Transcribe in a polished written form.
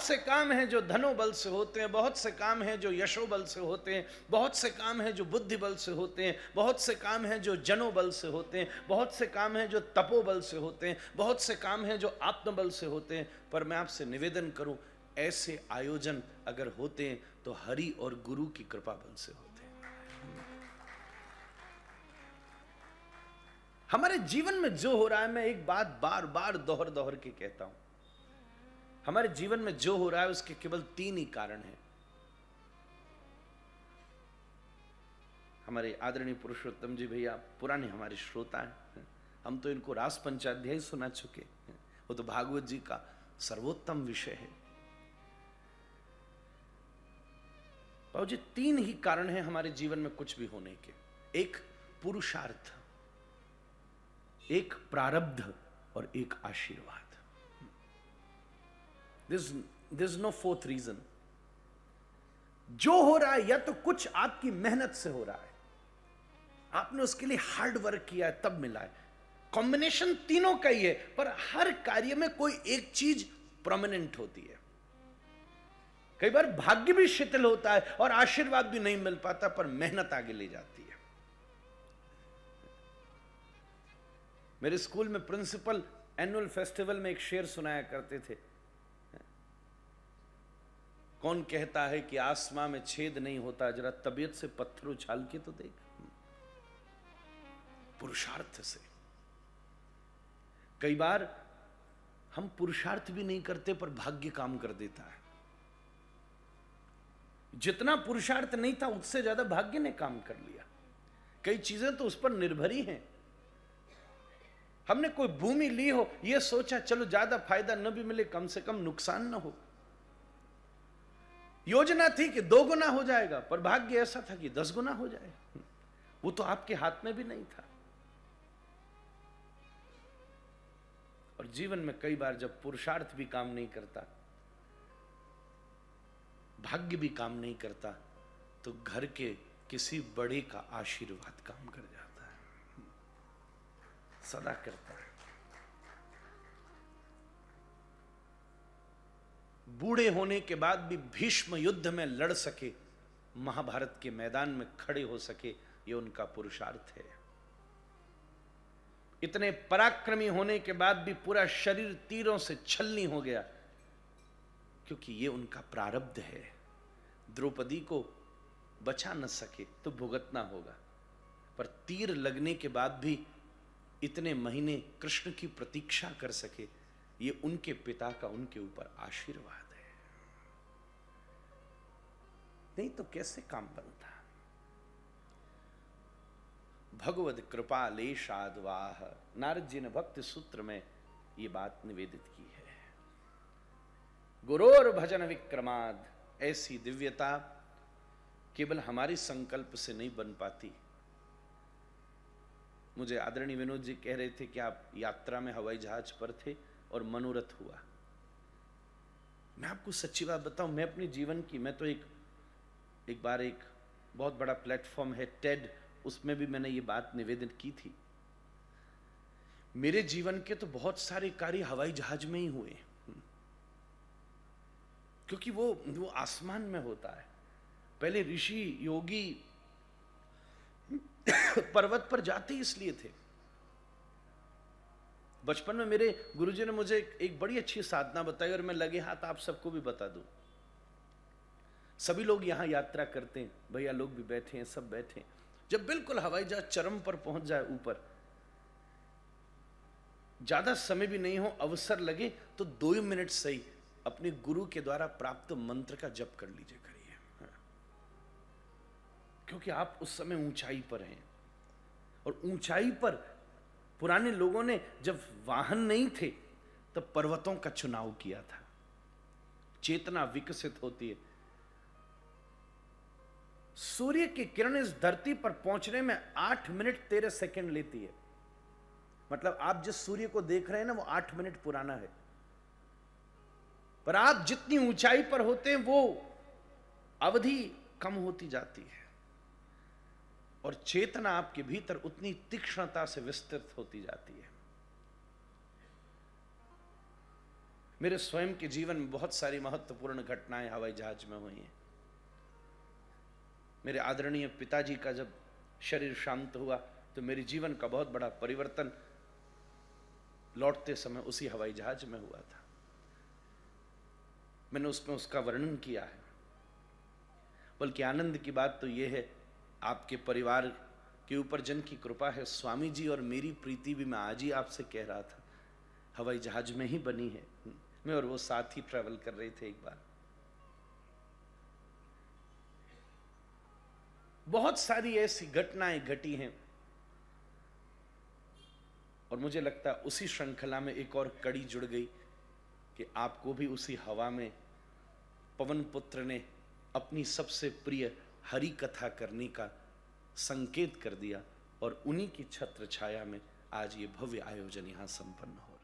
बहुत से काम हैं जो धनोबल से होते हैं, बहुत से काम हैं जो यशोबल से होते हैं, बहुत से काम हैं जो बुद्धि बल से होते हैं, बहुत से काम हैं जो जनोबल से होते हैं, बहुत से काम हैं जो तपोबल से होते हैं, बहुत से काम हैं जो आत्मबल से होते हैं। पर मैं आपसे निवेदन करूं, ऐसे आयोजन अगर होते हैं तो हरि और गुरु की कृपा बल से होते हैं। हमारे जीवन में जो हो रहा है, मैं एक बात बार बार दोहर दोहर के कहता हूं, हमारे जीवन में जो हो रहा है उसके केवल 3 ही कारण हैं। हमारे आदरणीय पुरुषोत्तम जी भैया पुराने हमारे श्रोता हैं, हम तो इनको रास पंचाध्याय सुना चुके हैं, वो तो भागवत जी का सर्वोत्तम विषय है। बाबू जी 3 ही कारण हैं हमारे जीवन में कुछ भी होने के। एक पुरुषार्थ, एक प्रारब्ध और एक आशीर्वाद। There's no fourth reason। जो हो रहा है या तो कुछ आपकी मेहनत से हो रहा है, आपने उसके लिए हार्ड वर्क किया है तब मिला है। कॉम्बिनेशन तीनों का ही है, पर हर कार्य में कोई एक चीज प्रोमिनेंट होती है। कई बार भाग्य भी शिथिल होता है और आशीर्वाद भी नहीं मिल पाता, पर मेहनत आगे ले जाती है। मेरे स्कूल में प्रिंसिपल एनुअल फेस्टिवल में एक शेर सुनाया करते थे, कौन कहता है कि आसमां में छेद नहीं होता, जरा तबीयत से पत्थर उछाल के तो देख। पुरुषार्थ से। कई बार हम पुरुषार्थ भी नहीं करते पर भाग्य काम कर देता है। जितना पुरुषार्थ नहीं था उससे ज्यादा भाग्य ने काम कर लिया। कई चीजें तो उस पर निर्भर ही हैं। हमने कोई भूमि ली हो, यह सोचा चलो ज्यादा फायदा न भी मिले, कम से कम नुकसान न हो। योजना थी कि 2 गुना हो जाएगा, पर भाग्य ऐसा था कि 10 गुना हो जाएगा। वो तो आपके हाथ में भी नहीं था। और जीवन में कई बार जब पुरुषार्थ भी काम नहीं करता, भाग्य भी काम नहीं करता, तो घर के किसी बड़े का आशीर्वाद काम कर जाता है, सदा करता है। बूढ़े होने के बाद भी भीष्म युद्ध में लड़ सके, महाभारत के मैदान में खड़े हो सके, यह उनका पुरुषार्थ है। इतने पराक्रमी होने के बाद भी पूरा शरीर तीरों से छलनी हो गया, क्योंकि यह उनका प्रारब्ध है। द्रौपदी को बचा न सके तो भुगतना होगा, पर तीर लगने के बाद भी इतने महीने कृष्ण की प्रतीक्षा कर सके, ये उनके पिता का उनके ऊपर आशीर्वाद है। नहीं तो कैसे काम बनता। भगवद कृपा लेशाद्वाह, नारद जी ने भक्ति सूत्र में ये बात निवेदित की है। गुरोर भजन विक्रमाद, ऐसी दिव्यता केवल हमारी संकल्प से नहीं बन पाती। मुझे आदरणीय विनोद जी कह रहे थे कि आप यात्रा में हवाई जहाज पर थे और मनोरथ हुआ। मैं आपको सच्ची बात बताऊं, मैं अपने जीवन की, मैं तो एक बार एक बहुत बड़ा प्लेटफॉर्म है टेड, उसमें भी मैंने ये बात निवेदन की थी। मेरे जीवन के तो बहुत सारे कार्य हवाई जहाज में ही हुए, क्योंकि वो आसमान में होता है। पहले ऋषि योगी पर्वत पर जाते इसलिए थे। बचपन में मेरे गुरुजी ने मुझे एक बड़ी अच्छी साधना बताई, और मैं लगे हाथ आप सबको भी बता दूं। सभी लोग यहां यात्रा करते हैं, भैया लोग भी बैठे हैं, सब बैठे हैं। जब बिल्कुल हवाई जहाज चरम पर पहुंच जाए, ऊपर ज्यादा समय भी नहीं हो, अवसर लगे तो 2 मिनट सही अपने गुरु के द्वारा प्राप्त मंत्र का जप कर लीजिए, करिए। क्योंकि आप उस समय ऊंचाई पर हैं, और ऊंचाई पर पुराने लोगों ने जब वाहन नहीं थे तब पर्वतों का चुनाव किया था। चेतना विकसित होती है। सूर्य की किरण इस धरती पर पहुंचने में 8 मिनट 13 सेकंड लेती है। मतलब आप जिस सूर्य को देख रहे हैं ना, वो 8 मिनट पुराना है। पर आप जितनी ऊंचाई पर होते हैं वो अवधि कम होती जाती है, और चेतना आपके भीतर उतनी तीक्ष्णता से विस्तृत होती जाती है। मेरे स्वयं के जीवन में बहुत सारी महत्वपूर्ण घटनाएं हवाई जहाज में हुई हैं। मेरे आदरणीय पिताजी का जब शरीर शांत हुआ तो मेरे जीवन का बहुत बड़ा परिवर्तन लौटते समय उसी हवाई जहाज में हुआ था। मैंने उसमें उसका वर्णन किया है। बल्कि आनंद की बात तो यह है, आपके परिवार के ऊपर जन की कृपा है। स्वामी जी और मेरी प्रीति भी मैं आज ही आपसे कह रहा था हवाई जहाज में ही बनी है। मैं और वो साथ ही ट्रैवल कर रहे थे एक बार। बहुत सारी ऐसी घटनाएं घटी हैं और मुझे लगता है उसी श्रृंखला में एक और कड़ी जुड़ गई कि आपको भी उसी हवा में पवन पुत्र ने अपनी सबसे प्रिय हरि कथा करने का संकेत कर दिया और उन्हीं की छत्र छाया में आज ये भव्य आयोजन यहां संपन्न हो रहा है।